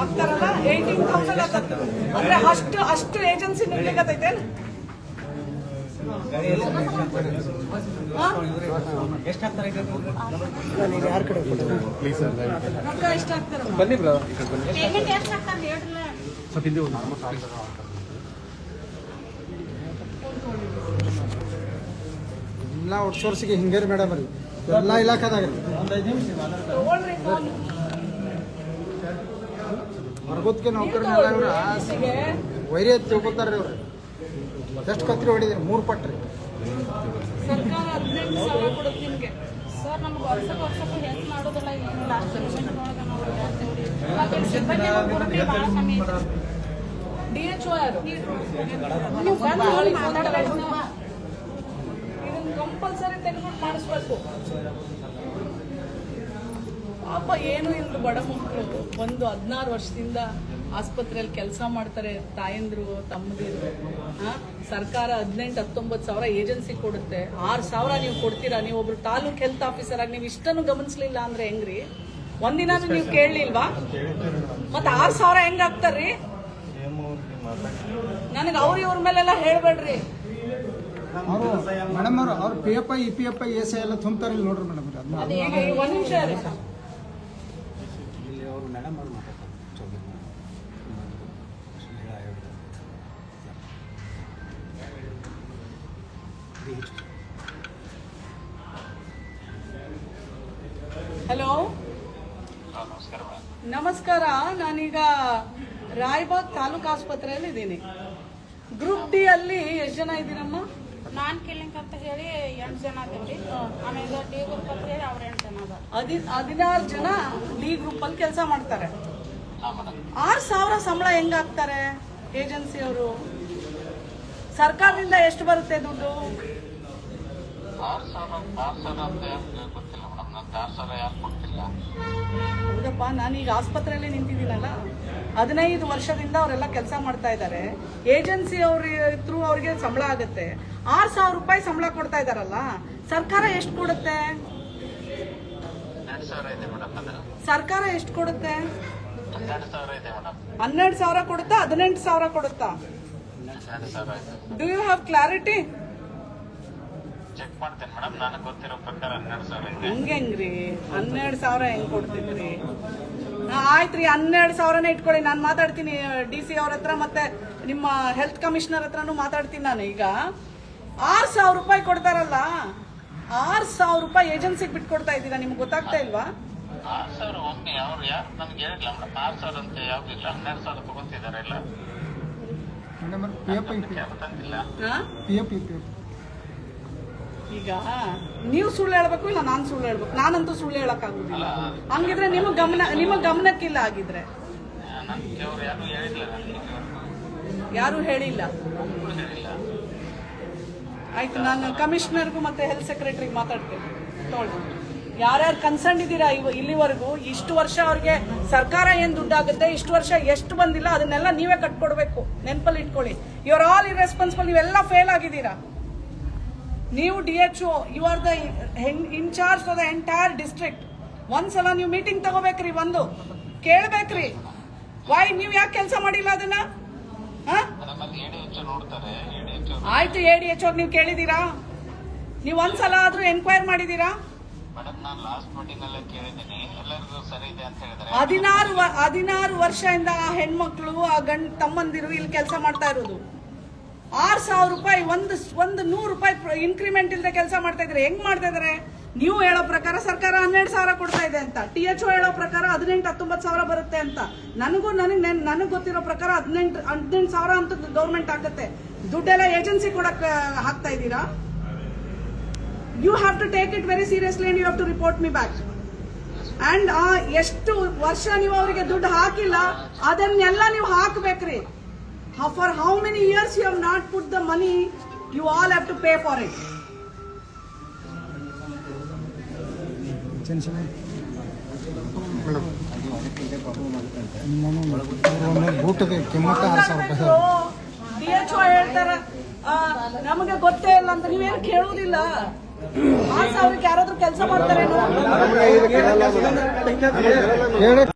ಆಗ್ತಾರಲ್ಲ 18,000 ಆಗತ್ತೆ. ಅಂದ್ರೆ ಅಷ್ಟು ಏಜೆನ್ಸಿ ನಿಲ್ಲಿಕ್ಕತ್ತೈತೆ. ರೊಕ್ಕ ಎಷ್ಟು ಆಗ್ತಾರ? ಎಲ್ಲ ಔಟ್ಸೋರ್ಸಿಗೆ ಹಿಂಗೆ ರೀ ಮೇಡಮ್ ರೀ, ಎಲ್ಲ ಇಲಾಖೆದಾಗ ರೀ. ಹೊರಗೋದಕ್ಕೆ ನೌಕರನೆಲ್ಲ ಇವ್ರ ವೈರಿ ತಿಳ್ಕೊತಾರ ರೀ. ಅವ್ರು ಎಷ್ಟು ಕತ್ರಿ ಹೊಡಿದ್ರಿ? 3 ಪಟ್ಟು ರೀ. ಸರ್ಕಾರ 18,000 ಕೊಡುತ್ತೆ ನಿಮಗೆ. ಸರ್ ನಮ್ಗೆ ವರ್ಷಕ್ಕೆ ಹೆಲ್ಪ್ ಮಾಡೋದಿಲ್ಲ, ಏನಿಲ್ಲ. DHO ಯಾರು? ಇದನ್ನ ಕಂಪಲ್ಸರಿ ತೆಗೆದುಕೊಂಡು ಮಾಡಿಸ್ಬೇಕು. ಪಾಪ ಏನು ಇಲ್ದು ಬಡ ಮಕ್ಕಳು ಒಂದು 16 ವರ್ಷದಿಂದ ಆಸ್ಪತ್ರೆಯಲ್ಲಿ ಕೆಲಸ ಮಾಡ್ತಾರೆ, ತಾಯಂದ್ರು ತಮ್ಮದಿರು. ಸರ್ಕಾರ 18-19 ಸಾವಿರ ಏಜೆನ್ಸಿ ಕೊಡುತ್ತೆ, 6,000 ನೀವು ಕೊಡ್ತೀರಾ. ನೀವು ಒಬ್ರು ತಾಲೂಕ್ ಹೆಲ್ತ್ ಆಫೀಸರ್ ಆಗಿ ನೀವು ಇಷ್ಟನ್ನು ಗಮನಿಸ್ಲಿಲ್ಲ ಅಂದ್ರೆ ಹೆಂಗ್ರಿ? ಒಂದಿನ ನೀವು ಕೇಳಲಿಲ್ವಾ? ಮತ್ತೆ 6,000 ಹೆಂಗ್ ಆಗ್ತಾರ್ರಿ? ನನಗೆ ಇವ್ರ ಮೇಲೆಲ್ಲ ಹೇಳ್ಬೇಡ್ರಿ. ಅವರು ಮೇಡಮ್ ಅವ್ರು PFI EPFI ESI ಎಲ್ಲ ತುಂಬ್ತಾರಿಲ್ಲ ನೋಡ್ರಿ ಮೇಡಮ್. ಒಂದ್ ನಿಮಿಷ ರೀ. ಹಲೋ, ನಮಸ್ಕಾರ. ನಾನೀಗ ರಾಯಬಾಗ್ ತಾಲೂಕು ಆಸ್ಪತ್ರೆಯಲ್ಲಿ ಇದ್ದೀನಿ. ಗ್ರೂಪ್ ಡಿ ಅಲ್ಲಿ ಎಷ್ಟು ಜನ ಇದ್ದೀರಮ್ಮ? ನಾನ್ ಕಿಲ್ಲಿಂಗ್ ಅಂತ ಹೇಳಿ 8 ಜನ ಅದೀವ್ರಿ. ಆಮೇಲೆ ಡಿ ಗ್ರೂಪ್ ಅಂತ ಹೇಳಿ ಅವ್ರ 8 ಜನ ಅದ. 16 ಜನ ಡಿ ಗ್ರೂಪ್ ಅಲ್ಲಿ ಕೆಲಸ ಮಾಡ್ತಾರೆ. 6,000 ಸಂಬಳ ಹೆಂಗ್ ಹಾಕ್ತಾರೆ ಏಜೆನ್ಸಿ ಅವರು? ಸರ್ಕಾರದಿಂದ ಎಷ್ಟು ಬರುತ್ತೆ ದುಡ್ಡು? ಹೌದಪ್ಪ, ನಾನೀಗ ಆಸ್ಪತ್ರೆಯಲ್ಲಿ ನಿಂತಿದ್ದೀನಲ್ಲ, 15 ವರ್ಷದಿಂದ ಅವರೆಲ್ಲ ಕೆಲಸ ಮಾಡ್ತಾ ಇದ್ದಾರೆ. ಏಜೆನ್ಸಿ ಅವ್ರ ಥ್ರೂ ಅವ್ರಿಗೆ ಸಂಬಳ ಆಗುತ್ತೆ. 6,000 ರೂಪಾಯಿ ಸಂಬಳ ಕೊಡ್ತಾ ಇದಾರಲ್ಲ, ಸರ್ಕಾರ ಎಷ್ಟು ಕೊಡುತ್ತೆ? ಸರ್ಕಾರ ಎಷ್ಟು ಕೊಡುತ್ತೆ? 12,000 ಕೊಡುತ್ತಾ 18,000 ಕೊಡುತ್ತಾ? Do you have clarity? ಹಂಗೆಂಗ್ರಿ 12,000 ಹೆಂಗ್ ಕೊಡ್ತಿದ್ರಿ? ಆಯ್ತ್ರಿ, 12,000ನೇ ಇಟ್ಕೊಳ್ಳಿ. ನಾನು ಮಾತಾಡ್ತೀನಿ DC ಅವ್ರ ಹತ್ರ, ಮತ್ತೆ ನಿಮ್ಮ ಹೆಲ್ತ್ ಕಮಿಷನರ್ ಹತ್ರನೂ ಮಾತಾಡ್ತೀನಿ. ನಾನು ಈಗ 6,000 ರೂಪಾಯಿ ಕೊಡ್ತಾರಲ್ಲ, 6,000 ರೂಪಾಯಿ ಏಜೆನ್ಸಿಗೆ ಬಿಟ್ಟು ಕೊಡ್ತಾ ಇದ್ದೀರಾ? ನಿಮ್ಗೆ ಗೊತ್ತಾಗ್ತಾ ಇಲ್ವಾ? ಈಗ ನೀವು ಸುಳ್ಳು ಹೇಳ್ಬೇಕು, ಇಲ್ಲ ನಾನು ಸುಳ್ಳು ಹೇಳ್ಬೇಕು? ನಾನಂತೂ ಸುಳ್ಳು ಹೇಳಕ್ ಆಗುದಿಲ್ಲ. ಹಂಗಿದ್ರೆ ನಿಮ್ಮ ಗಮನಕ್ಕಿಲ್ಲ. ಆಗಿದ್ರೆ ಯಾರು ಹೇಳಿಲ್ಲ. ಆಯ್ತು, ನಾನು ಕಮಿಷನರ್ಗೂ ಮತ್ತೆ ಹೆಲ್ತ್ ಸೆಕ್ರೆಟರಿಗೆ ಮಾತಾಡ್ತೇನೆ. ನೋಡಿ, ಯಾರ್ಯಾರು ಕನ್ಸರ್ನ್ ಇದ್ದೀರಾ ಇಲ್ಲಿವರೆಗೂ, ಇಷ್ಟು ವರ್ಷ ಅವ್ರಿಗೆ ಸರ್ಕಾರ ಏನ್ ದುಡ್ಡಾಗುತ್ತೆ, ಇಷ್ಟು ವರ್ಷ ಎಷ್ಟು ಬಂದಿಲ್ಲ, ಅದನ್ನೆಲ್ಲ ನೀವೇ ಕಟ್ಕೊಡ್ಬೇಕು. ನೆನಪಲ್ಲಿ ಇಟ್ಕೊಳ್ಳಿ. You are all irresponsible. ನೀವೆಲ್ಲ ಫೇಲ್ ಆಗಿದ್ದೀರಾ. ನೀವು DHO, you are the in charge for the entire district. ಒಂದ್ಸಲ ನೀವು ಮೀಟಿಂಗ್ ತಗೋಬೇಕ್ರಿ, ಒಂದು ಕೇಳ್ಬೇಕ್ರಿ. ನೀವು ಯಾಕೆ ಕೆಲಸ ಮಾಡಿಲ್ಲ ಅದನ್ನ? ಆಯ್ತು, ADHO ನೀವು ಕೇಳಿದೀರಾ? ನೀವು ಒಂದ್ಸಲ ಆದ್ರೂ ಎನ್ಕ್ವೈರ್ ಮಾಡಿದೀರಾ? 16 ವರ್ಷದಿಂದ ಆ ಹೆಣ್ಮಕ್ಳು, ಆ ತಮ್ಮಂದಿರು ಇಲ್ಲಿ ಕೆಲಸ ಮಾಡ್ತಾ ಇರೋದು. 6,000 ರೂಪಾಯಿ, ಒಂದು 100 ರೂಪಾಯಿ ಇನ್ಕ್ರಿಮೆಂಟ್ ಇಲ್ಲದೆ ಕೆಲಸ ಮಾಡ್ತಾ ಇದ್ರೆ ಹೆಂಗ್ ಮಾಡ್ತಾ ಇದಾರೆ? ನೀವು ಹೇಳೋ ಪ್ರಕಾರ ಸರ್ಕಾರ 12,000 ಕೊಡ್ತಾ ಇದೆ ಅಂತ, THO ಹೇಳೋ ಪ್ರಕಾರ 18-19,000 ಬರುತ್ತೆ ಅಂತ. ನನಗೆ ಗೊತ್ತಿರೋ ಪ್ರಕಾರ 18,000 ಅಂತ ಗೌರ್ಮೆಂಟ್ ಆಗುತ್ತೆ. ದುಡ್ಡೆಲ್ಲ ಏಜೆನ್ಸಿ ಕೊಡಕ್ ಹಾಕ್ತಾ ಇದ್ದೀರಾ. You have to take it very seriously and you have to report me back. And ಎಷ್ಟು ವರ್ಷ ನೀವು ಅವರಿಗೆ ದುಡ್ಡು ಹಾಕಿಲ್ಲ, ಅದನ್ನೆಲ್ಲ ನೀವು ಹಾಕ್ಬೇಕ್ರಿ. For how many years you have not put the money, you all have to pay for it. ಬೂಟ್ಗೆ ಕಿಮ್ಮತ್ತ 6,000 ರೂಪಾಯಿ. DHO ಹೇಳ್ತಾರ ನಮಗೆ ಗೊತ್ತೇ ಇಲ್ಲ ಅಂತ. ನೀವೇನು ಕೇಳುವುದಿಲ್ಲ. 6,000ಕ್ಕೆ ಯಾರಾದ್ರೂ ಕೆಲಸ ಮಾಡ್ತಾರೇನೋ?